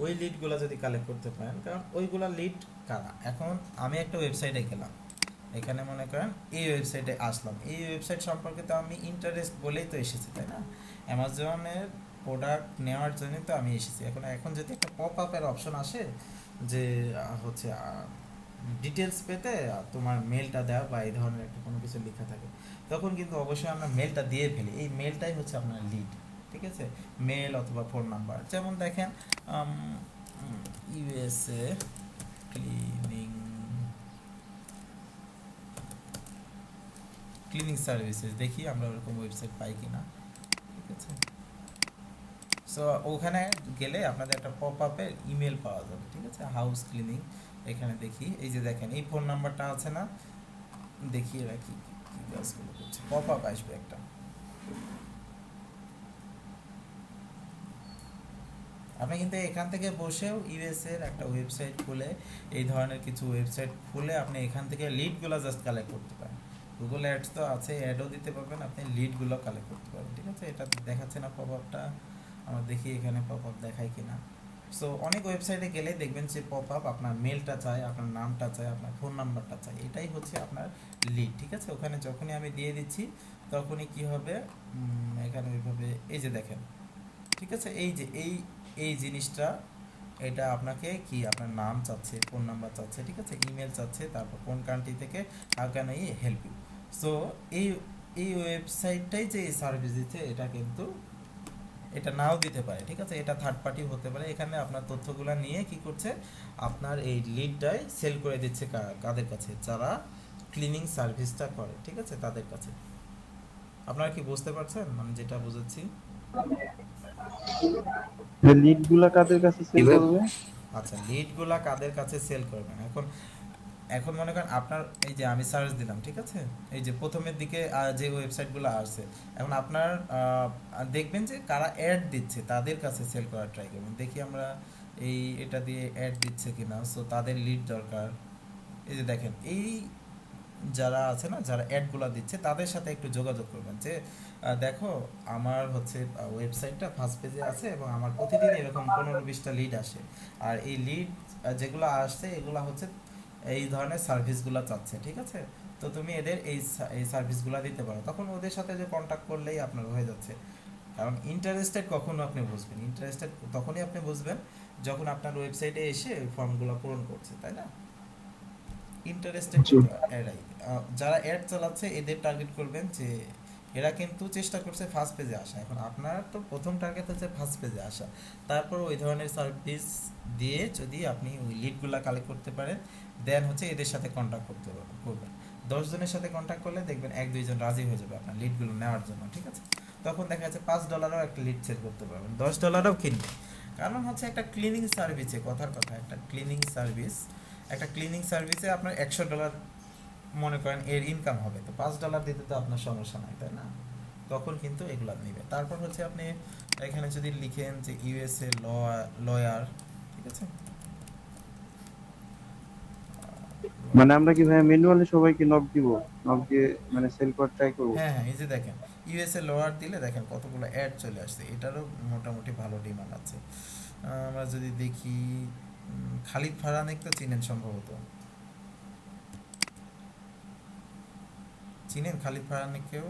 ওই লিডগুলো যদি কালেক্ট করতে পারেন, কারণ ওইগুলা লিড কারা। এখন আমি একটা ওয়েবসাইটে গেলাম, এখানে মনে করেন এই ওয়েবসাইটে আসলাম, এই ওয়েবসাইট সম্পর্কে তো আমি ইন্টারেস্ট বলেই তো এসেছি, তাই না, অ্যামাজনের প্রোডাক্ট নেওয়ার জন্য তো আমি এসেছি। এখন যদি একটা পপ আপের অপশন আসে যে হচ্ছে ডিটেলস পেতে তোমার মেলটা দেওয়া বা এই ধরনের একটা কোনো কিছু লেখা থাকে, তখন কিন্তু অবশ্যই আমরা মেলটা দিয়ে ফেলি। এই মেলটাই হচ্ছে আপনার লিড, ঠিক আছে, মেল অথবা ফোন নাম্বার। যেমন দেখেন ইউএসএ ক্লিনিং সার্ভিসেস, দেখি আমরা ওরকম ওয়েবসাইট পাই কিনা, ঠিক আছে। সো ওখানে গেলে আপনাদের একটা পপ আপের ইমেল পাওয়া যাবে, ঠিক আছে, হাউস ক্লিনিং। এখানে দেখি এই যে দেখেন এই ফোন নাম্বারটা আছে না, দেখি এরা কি কাজগুলো করছে, পপ আপ আসবে একটা। আপনি কিন্তু এখান থেকে বসেও ইউএসএর একটা ওয়েবসাইট খুলে এই ধরনের কিছু ওয়েবসাইট খুলে আপনি এখান থেকে লিডগুলো জাস্ট কালেক্ট করতে পারেন। গুগল অ্যাডস তো আছে, অ্যাডও দিতে পারবেন, আপনি লিডগুলো কালেক্ট করতে পারবেন, ঠিক আছে। এটা দেখাচ্ছে না পপ আপটা, আমরা দেখি এখানে পপ আপ দেখায় কিনা। সো অনেক ওয়েবসাইটে গেলে দেখবেন যে পপ আপ আপনার মেলটা চায়, আপনার নামটা চায়, আপনার ফোন নাম্বারটা চায়, এটাই হচ্ছে আপনার লিড, ঠিক আছে। ওখানে যখনই আমি দিয়ে দিচ্ছি তখনই কি হবে, এখানে ওইভাবে এই যে দেখেন, ঠিক আছে, এই যে এই জিনিসটা, এটা আপনাকে কি আপনার নাম চাচ্ছে, ফোন নাম্বার চাচ্ছে, ঠিক আছে, ইমেল চাচ্ছে, তারপর কোন কান্ট্রি থেকে, how can I help you. So এই ওয়েবসাইটটাই যে সার্ভিস দিচ্ছে এটা কিন্তু এটা নাও দিতে পারে, ঠিক আছে, এটা থার্ড পার্টি হতে পারে। এখানে আপনার তথ্যগুলো নিয়ে কি করছে, আপনার এই লিডটাই সেল করে দিচ্ছে কাদের কাছে, যারা ক্লিনিং সার্ভিসটা করে, ঠিক আছে, তাদের কাছে। আপনারা কি বুঝতে পারছেন মানে যেটা বুঝাচ্ছি? লিড গুলা কাদের কাছে সেল করবে? আচ্ছা, লিডগুলা কাদের কাছে সেল করবেন? এখন এখন মনে করেন আপনার এই যে আমি সার্চ দিলাম, ঠিক আছে, এই যে প্রথমের দিকে যে ওয়েবসাইটগুলো আসছে, এখন আপনার দেখবেন যে কারা অ্যাড দিচ্ছে তাদের কাছে সেল করার ট্রাই করবেন। দেখি আমরা এটা দিয়ে অ্যাড দিচ্ছে কিনা। সো তাদের লিড দরকার। এই যে দেখেন, এই যারা আছে না, যারা অ্যাডগুলো দিচ্ছে তাদের সাথে একটু যোগাযোগ করবেন যে দেখো আমার হচ্ছে ওয়েবসাইটটা ফার্স্ট পেজে আছে এবং আমার প্রতিদিন এরকম 15-20টা লিড আসে, আর এই লিড যেগুলো আসছে এগুলো হচ্ছে এই ধরনের সার্ভিসগুলো চাচ্ছে, ঠিক আছে, তো তুমি এদের এই সার্ভিসগুলো দিতে পারো। তখন ওদের সাথে যে কন্ট্যাক্ট করলেই আপনার হয়ে যাচ্ছে। কারণ ইন্টারেস্টেড কখনো আপনি বুঝবেন, ইন্টারেস্টেড তখনই আপনি বুঝবেন যখন আপনার ওয়েবসাইটে এসে ওই ফর্মগুলো পূরণ করছে, তাই না? ইন্টারেস্টেড অ্যাডাই যারা অ্যাড চালাচ্ছে এদের টার্গেট করবেন যে এরা কিন্তু চেষ্টা করছে ফার্স্ট পেজে আসা। এখন আপনার তো প্রথম টার্গেট হচ্ছে ফার্স্ট পেজে আসা, তারপর ওই ধরনের সার্ভিস দিয়ে যদি আপনি ওই লিডগুলো কালেক্ট করতে পারেন, দেন হচ্ছে এদের সাথে কন্ট্যাক্ট করবেন। 10 জনের সাথে কন্ট্যাক্ট করলে দেখবেন 1-2 জন রাজি হয়ে যাবে আপনার লিডগুলো নেওয়ার জন্য, ঠিক আছে। তখন দেখা যাচ্ছে $5 একটা লিড সেল করতে পারবেন, $10 কিনবে। কারণ হচ্ছে একটা ক্লিনিং সার্ভিসে, কথার কথা, একটা ক্লিনিং সার্ভিসে আপনার $100 মনে করেন এর ইনকাম হবে, তো $5 দিতে তো আপনার সমস্যা নাই, তাই না? তখন কিন্তু এগুলো নেবে। তারপর হচ্ছে আপনি এখানে যদি লিখেন যে ইউএসএ লয়ার, ঠিক আছে, মানে আমরা কি ভাই ম্যানুয়ালি সবাইকে নক দিব, নক দিয়ে মানে সেল করার ট্রাই করব? হ্যাঁ হ্যাঁ, এই যে দেখেন ইউএসএ লয়ার দিলে দেখেন কতগুলো অ্যাড চলে আসছে, এটারও মোটামুটি ভালো ডিমান্ড আছে। আমরা যদি দেখি খালিদ ফারহানিকে তো চিনেন সম্ভবত, চিনেন খালিদ ফারহানিকেও?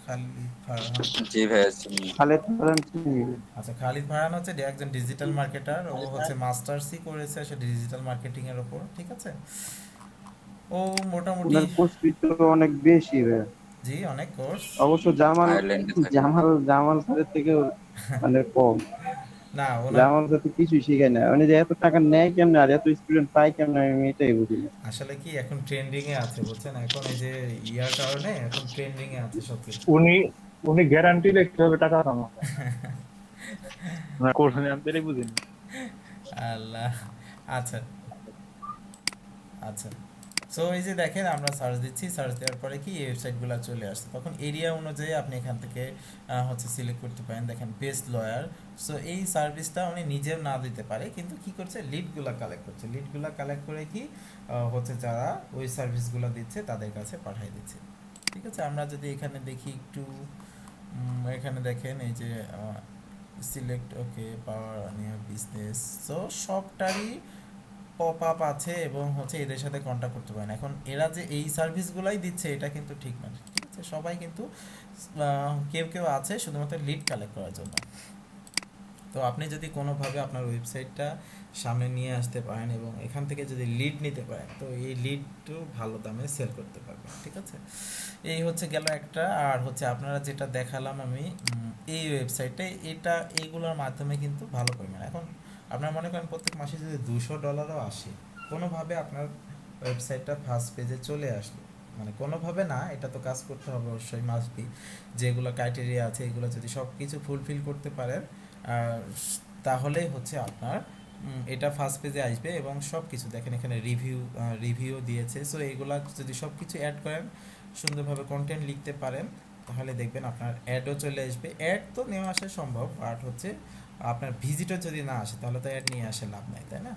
খালিদ ফারহান, জি ভাইয়া চিনি। খালেদ ফারহান চিনি। আচ্ছা, খালিদ ফারহান হচ্ছে একজন ডিজিটাল মার্কেটার, ও হচ্ছে মাস্টার্সই করেছে সে ডিজিটাল মার্কেটিং এর উপর, ঠিক আছে। ও মোটামুটি, ওনার কোর্স ফি তো অনেক বেশি ভাই। জি অনেক কোর্স। অবশ্য জামাল আয়ারল্যান্ডে থাকে। জামাল জামাল স্যারের থেকেও মানে কম। না ওনার জামাল স্যার তো কিছুই শিখায় না, মানে যে এত টাকা নেয় কেমনে আর এত স্টুডেন্ট পায় কেমনে আমি এটাই বুঝি না। আসলে কি এখন ট্রেন্ডিং এ আছে বুঝছেন, এখন এই যে ইয়ার কারণে এখন ট্রেন্ডিং এ আছে সবকিছু। উনি উনি গ্যারান্টি লিখতে হবে টাকা কামাবে না, কোর্স নিয়ে আমি তাই বুঝিনি। আল্লাহ। আচ্ছা আচ্ছা, সো এই যে দেখেন আমরা সার্চ দিচ্ছি, সার্চ দেওয়ার পরে কি এই ওয়েবসাইটগুলো চলে আসছে, তখন এরিয়া অনুযায়ী আপনি এখান থেকে হচ্ছে সিলেক্ট করতে পারেন। দেখেন বেস্ট লয়ার, সো এই সার্ভিসটা উনি নিজেও না দিতে পারে, কিন্তু কি করছে লিডগুলো কালেক্ট করছে, লিডগুলো কালেক্ট করে কি হচ্ছে যারা ওই সার্ভিসগুলো দিচ্ছে তাদের কাছে পাঠিয়ে দিচ্ছে, ঠিক আছে। আমরা যদি এখানে দেখি একটু, এখানে দেখেন এই যে select okay power new business, so সবটারই পপ আপ আছে এবং হচ্ছে এদের সাথে কন্ট্যাক্ট করতে পারেন। এখন এরা যে এই সার্ভিসগুলাই দিচ্ছে এটা কিন্তু ঠিক না, ঠিক আছে। সবাই কিন্তু কেউ কেউ আছে শুধুমাত্র লিড কালেক্ট করার জন্য। তো আপনি যদি কোনোভাবে আপনার ওয়েবসাইটটা সামনে নিয়ে আসতে পারেন এবং এখান থেকে যদি লিড নিতে পারেন, তো এই লিডও ভালো দামে সেল করতে পারবেন, ঠিক আছে। এই হচ্ছে গেল একটা। আর হচ্ছে আপনারা যেটা দেখালাম আমি এই ওয়েবসাইটে, এটা এইগুলোর মাধ্যমে কিন্তু ভালো পরিমাণ, এখন আপনার মনে করেন প্রত্যেক মাসে যদি $200 আসে, কোনোভাবে আপনার ওয়েবসাইটটা ফার্স্ট পেজে চলে আসলো, মানে কোনোভাবে না, এটা তো কাজ করতে হবে অবশ্যই, মাস্ট বি, যেগুলো ক্রাইটেরিয়া আছে এগুলো যদি সব কিছু ফুলফিল করতে পারেন তাহলেই হচ্ছে আপনার এটা ফার্স্ট পেজে আসবে। এবং সব কিছু দেখেন এখানে রিভিউ দিয়েছে, সো এইগুলা যদি সব কিছু অ্যাড করেন, সুন্দরভাবে কন্টেন্ট লিখতে পারেন, তাহলে দেখবেন আপনার অ্যাডও চলে আসবে। অ্যাড তো নেওয়া আসা সম্ভব, বাট হচ্ছে আপনার ভিজিটর যদি না আসে তাহলে তো অ্যাড নিয়ে আসে লাভ নাই, তাই না?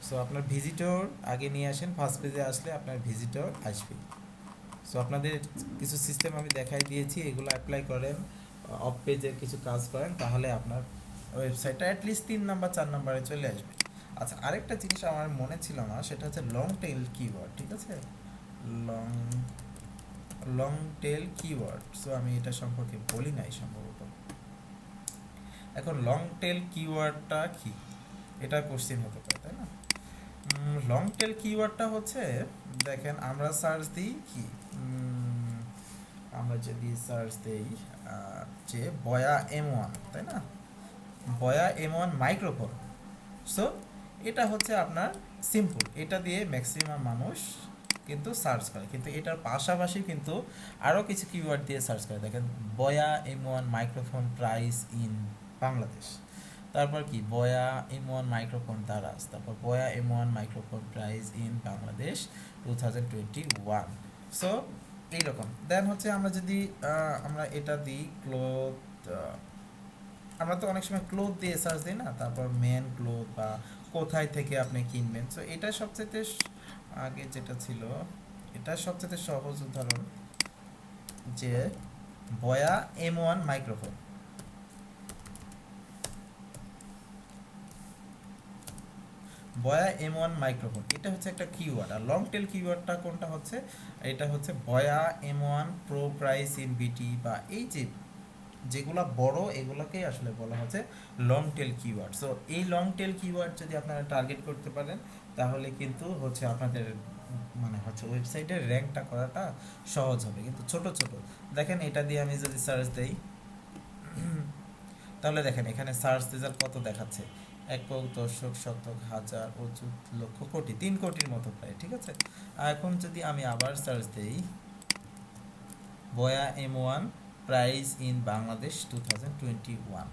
সো আপনার ভিজিটর আগে নিয়ে আসেন, ফার্স্ট পেজে আসলে আপনার ভিজিটর আসবে। সো আপনাদের কিছু সিস্টেম আমি দেখাই দিয়েছি, এগুলো অ্যাপ্লাই করেন, অফ পেজের কিছু কাজ করেন, তাহলে আপনার ওয়েবসাইটটা অ্যাটলিস্ট 3 নাম্বার 4 নাম্বারে চলে আসবে। আচ্ছা, আরেকটা জিনিস আমার মনে ছিল না, সেটা হচ্ছে লং টেল কিওয়ার্ড, ঠিক আছে, long long tail keyword. So আমি এটা সম্পর্কে বলি নাই সম্ভবত। এখন লং টেল কিওয়ার্ডটা কি, এটা কোশ্চেন হতে পারে, তাই না? লং টেল কিওয়ার্ডটা হচ্ছে, দেখেন আমরা সার্চ দিই কি, আমরা যদি সার্চ দেই যে বয়া M1, তাই না, বয়া M1 মাইক্রোফোন। সো এটা হচ্ছে আপনার সিম্পল, এটা দিয়ে ম্যাক্সিমাম মানুষ কিন্তু সার্চ করে, কিন্তু এটার পাশাপাশি কিন্তু আরও কিছু কিওয়ার্ড দিয়ে সার্চ করে। দেখেন বয়া M1 microphone price in Bangladesh, তারপর কি বয়া M1 মাইক্রোফোন দারাজ, তারপর বয়া M1 microphone price in Bangladesh 2021। So এইরকম। দেন হচ্ছে আমরা যদি আমরা এটা দিই ক্লোথ, আমরা তো অনেক সময় ক্লোথ দিয়ে সার্চ দিই না, তারপর মেন ক্লোথ বা কোথায় থেকে আপনি কিনবেন। সো এটা সবচেয়ে আগে যেটা ছিল, এটা সবচেয়ে সহজ উদাহরণ যে বয়া M1 মাইক্রোফোন। বয়া M1 মাইক্রোফোন এটা হচ্ছে একটা কিওয়ার্ড। আর লং টেল কিওয়ার্ডটা কোনটা হচ্ছে, এটা হচ্ছে বয়া M1 প্রো প্রাইস ইন বিটি, বা এই যে যেগুলা বড় এগুলোকেই আসলে বলা হচ্ছে লং টেল কিওয়ার্ড। সো এই লং টেল কিওয়ার্ড যদি আপনারা টার্গেট করতে পারেন তাহলে কিন্তু হচ্ছে আপনাদের মানে হচ্ছে ওয়েবসাইটের র্যাঙ্কটা করাটা সহজ হবে। কিন্তু ছোট ছোট দেখেন এটা দিয়ে আমি যদি সার্চ দেই তাহলে দেখেন এখানে সার্চ রেজাল্ট কত দেখাচ্ছে, একক, দশক, শতক, হাজার, অযুত, লক্ষ, কোটি, 3 কোটির মতো প্রায়। ঠিক আছে, এখন যদি আমি আবার সার্চ দেই বয়া M1 price in Bangladesh 2021,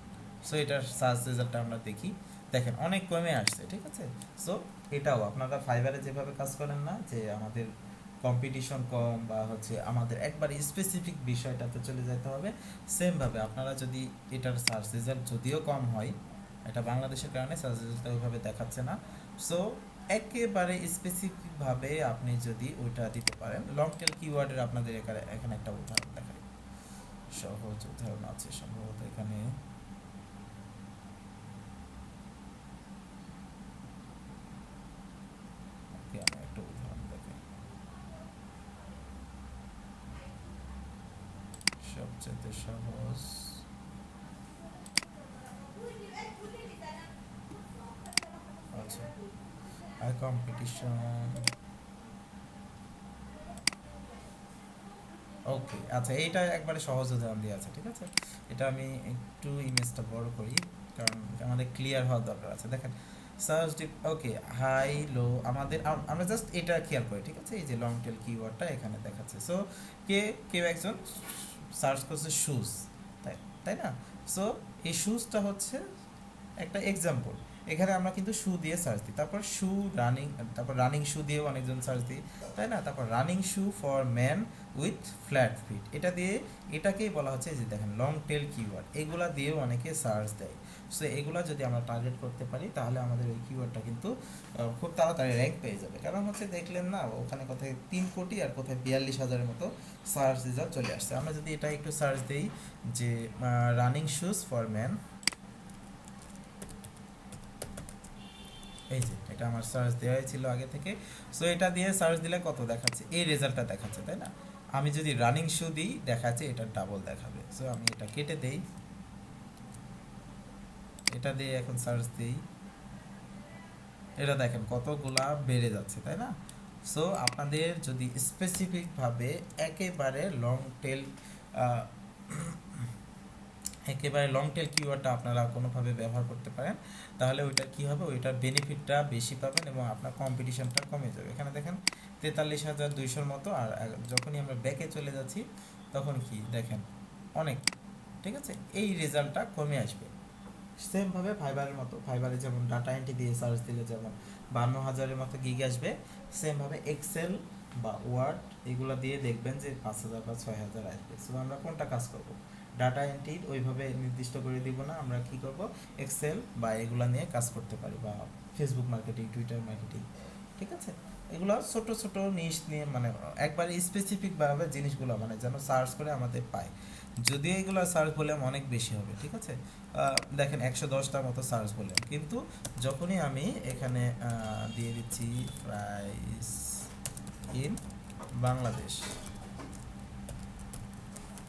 so এটার সার্চ রেজাল্টটা আমরা দেখি, দেখেন অনেক কমে আসছে। ঠিক আছে, সো এটাও আপনারা ফাইবারে যেভাবে কাজ করেন না যে আমাদের কম্পিটিশন কম বা হচ্ছে আমাদের একবারে স্পেসিফিক বিষয়টাতে চলে যেতে হবে, সেমভাবে আপনারা যদি এটার সার্চ রেজাল্ট যদিও কম হয়, এটা বাংলাদেশের কারণে সার্চ রেজাল্টটা ওইভাবে দেখাচ্ছে না, সো একেবারে স্পেসিফিকভাবে আপনি যদি ওইটা দিতে পারেন। লং টেল কিওয়ার্ডের আপনাদের এখানে একটা উদাহরণ দেখাই, সহজ উদাহরণ আছে সম্ভবত এখানে। আমি একটা উদাহরণ দেখাই, সবচেয়ে সহজ আচ্ছা হাই কম্পিটিশন। ওকে, আচ্ছা এইটা একবারে সহজ উদাহরণ দিয়ে আছে। ঠিক আছে, এটা আমি একটু ইমেজটা বড় করি কারণ আমাদের ক্লিয়ার হওয়ার দরকার আছে। দেখেন সার্চ ডিপ, ওকে হাই লো, আমাদের আমরা জাস্ট এটা খেয়াল করি। ঠিক আছে, এই যে লং টেল কিওয়ার্ডটা এখানে দেখাচ্ছে। সো কেউ একজন সার্চ করছে শুজ, তাই তাই না? সো এই শুজটা হচ্ছে একটা এক্সাম্পল। এখানে আমরা কিন্তু শু দিয়ে সার্চ দিই, তারপর শু রানিং, তারপর রানিং শু দিয়েও অনেকজন সার্চ দিই, তাই না? তারপর running shoe for man with flat feet, এটা দিয়ে এটাকেই বলা হচ্ছে যে দেখেন লং টেল কিওয়ার্ড, এগুলা দিয়েও অনেকে সার্চ দেয়। সো এগুলা যদি আমরা টার্গেট করতে পারি তাহলে আমাদের ওই কিওয়ার্ডটা কিন্তু খুব তাড়াতাড়ি র্যাঙ্ক পেয়ে যাবে। কারণ হচ্ছে দেখলেন না ওখানে কোথায় 3 কোটি আর কোথায় 42,000-এর মতো সার্চ রেজাল্ট চলে আসছে। আমরা যদি এটা একটু সার্চ দিই যে রানিং শুজ ফর ম্যান, এই যে এটা আমার সার্চ দেওয়া ছিল আগে থেকে। সো এটা দিয়ে সার্চ দিলে কত দেখাচ্ছে, এই রেজাল্টটা দেখাচ্ছে, তাই না? আমি যদি রানিং শু দিই দেখাচ্ছে এটা ডাবল দেখাবে। সো আমি এটা কেটে দেই, এটা দিয়ে এখন সার্চ দিই, এটা দেখেন কতগুলা বেড়ে যাচ্ছে, তাই না? সো আপনাদের যদি স্পেসিফিকভাবে একেবারে লং টেল কিওয়ার্ডটা আপনারা কোনোভাবে ব্যবহার করতে পারেন তাহলে ওইটা কি হবে, ওইটার বেনিফিটটা বেশি পাবেন এবং আপনার কম্পিটিশনটা কমে যাবে। এখানে দেখেন 43,200-র মতো, আর যখনই আমরা ব্যাকে চলে যাচ্ছি তখন কি দেখেন অনেক। ঠিক আছে, এই রেজাল্টটা কমে আসবে। সেমভাবে ফাইবারের মতো, ফাইবারে যেমন ডাটা এন্ট্রি দিয়ে সার্চ দিলে যেমন 52,000-এর মতো গিগ আসবে, সেমভাবে এক্সেল বা ওয়ার্ড এগুলো দিয়ে দেখবেন যে 5,000 বা 6,000 আসবে। সো আমরা কোনটা কাজ করব, ডাটা এন্ট্রি ওইভাবে নির্দিষ্ট করে দিব না, আমরা কি করব এক্সেল বা এগুলা নিয়ে কাজ করতে পারি, বা ফেসবুক মার্কেটিং, টুইটার মার্কেটিং। ঠিক আছে, এগুলো ছোট ছোট নিশ নিয়ে মানে একবারে স্পেসিফিকভাবে জিনিসগুলো মানে যেন সার্চ করে আমাদের পায়। যদিও এগুলো সার্চ ভলিউম অনেক বেশি হবে, ঠিক আছে, দেখেন 110টার মতো সার্চ ভলিউম, কিন্তু যখনই আমি এখানে দিয়ে দিচ্ছি প্রাইস ইন বাংলাদেশ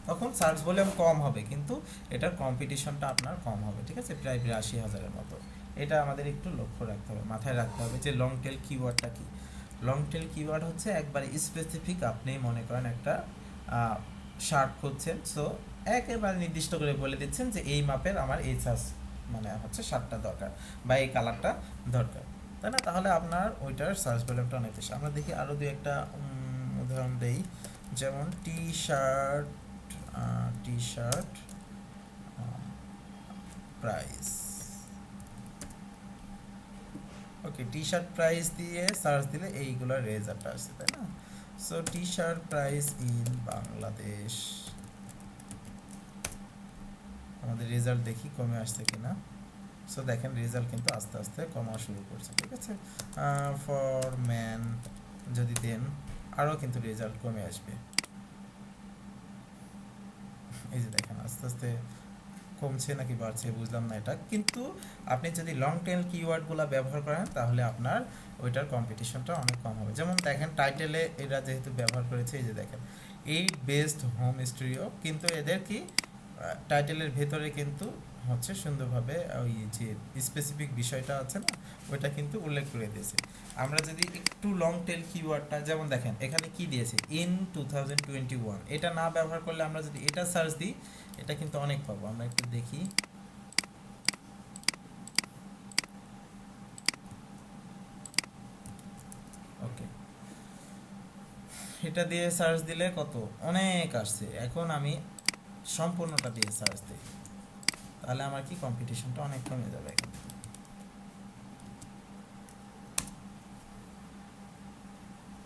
তখন সার্চ ভলিউম কম হবে কিন্তু এটার কম্পিটিশনটা আপনার কম হবে। ঠিক আছে, প্রায় 82,000-এর মতো। এটা আমাদের একটু লক্ষ্য রাখতে হবে, মাথায় রাখতে হবে যে লং টেল কিওয়ার্ডটা কি। লং টেল কিওয়ার্ড হচ্ছে একবারে স্পেসিফিক, আপনি মনে করেন একটা শার্ট খুঁজছেন, সো একেবারে নির্দিষ্ট করে বলে দিচ্ছেন যে এই মাপের আমার এই সাইজ মানে হচ্ছে শার্টটা দরকার বা এই কালারটা দরকার, তাই না? তাহলে আপনার ওইটার সার্চ ভলিউমটা অনেক বেশি। আমরা দেখি আরও দু একটা উদাহরণ দেই, যেমন টি শার্ট প্রাইস। ওকে, টি শার্ট প্রাইস দিয়ে সার্চ দিলে এইগুলোর রেজাল্ট আসছে, তাই না? So T shirt price in Bangladesh, আমাদের রেজাল্ট দেখি কমে আসছে কিনা। সো দেখেন রেজাল্ট কিন্তু আস্তে আস্তে কমা শুরু করছে, ঠিক আছে। ফর ম্যান যদি দেন আরও কিন্তু রেজাল্ট কমে আসবে। এই যে দেখেন আস্তে আস্তে কমছে নাকি বাড়ছে বুঝলাম না এটা, কিন্তু আপনি যদি লং টেল কিওয়ার্ডগুলো ব্যবহার করেন তাহলে আপনার ওইটার কম্পিটিশনটা অনেক কম হবে। যেমন দেখেন টাইটেলে এরা যেহেতু ব্যবহার করেছে, এই যে দেখেন 8 বেস্ট হোম স্টুডিও, কিন্তু এদের কি টাইটেলের ভেতরে কিন্তু হচ্ছে সুন্দরভাবে ওই যে স্পেসিফিক বিষয়টা আছে না, ওইটা কিন্তু উল্লেখ করে দিয়েছে। আমরা যদি একটু লং টেল কিওয়ার্ডটা, যেমন দেখেন এখানে কি দিয়েছে ইন 2021, এটা না ব্যবহার করলে আমরা যদি এটা সার্চ দিই এটা কিন্তু অনেক পাবো। আমরা একটু দেখি, ওকে এটা দিয়ে সার্চ দিলে কত অনেক আসছে। এখন আমি সম্পূর্ণটা দিয়ে সার্চ দিই, তাহলে আমার কি কম্পিটিশনটা অনেক কমে যাবে। এখন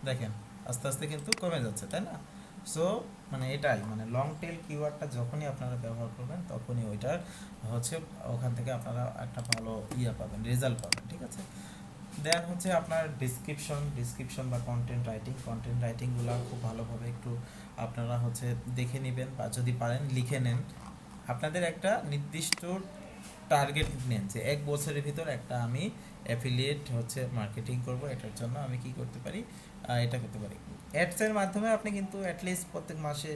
দেখেন আস্তে আস্তে কিন্তু কমে যাচ্ছে, তাই না? সো মানে এটাই, মানে লং টেল কিওয়ার্ডটা যখনই আপনারা ব্যবহার করবেন তখনই ওইটার হচ্ছে ওখান থেকে আপনারা একটা ভালো পাবেন, রেজাল্ট পাবেন, ঠিক আছে। দেন হচ্ছে আপনার ডিসক্রিপশন বা কন্টেন্ট রাইটিংগুলো খুব ভালোভাবে একটু আপনারা হচ্ছে দেখে নেবেন, বা যদি পারেন লিখে নেন। আপনাদের একটা নির্দিষ্ট টার্গেট নেন যে 1 বছরের ভিতর একটা আমি অ্যাফিলিয়েট হচ্ছে মার্কেটিং করব, এটার জন্য আমি কি করতে পারি, এটা করতে পারি। অ্যাডসের মাধ্যমে আপনি কিন্তু অ্যাটলিস্ট প্রত্যেক মাসে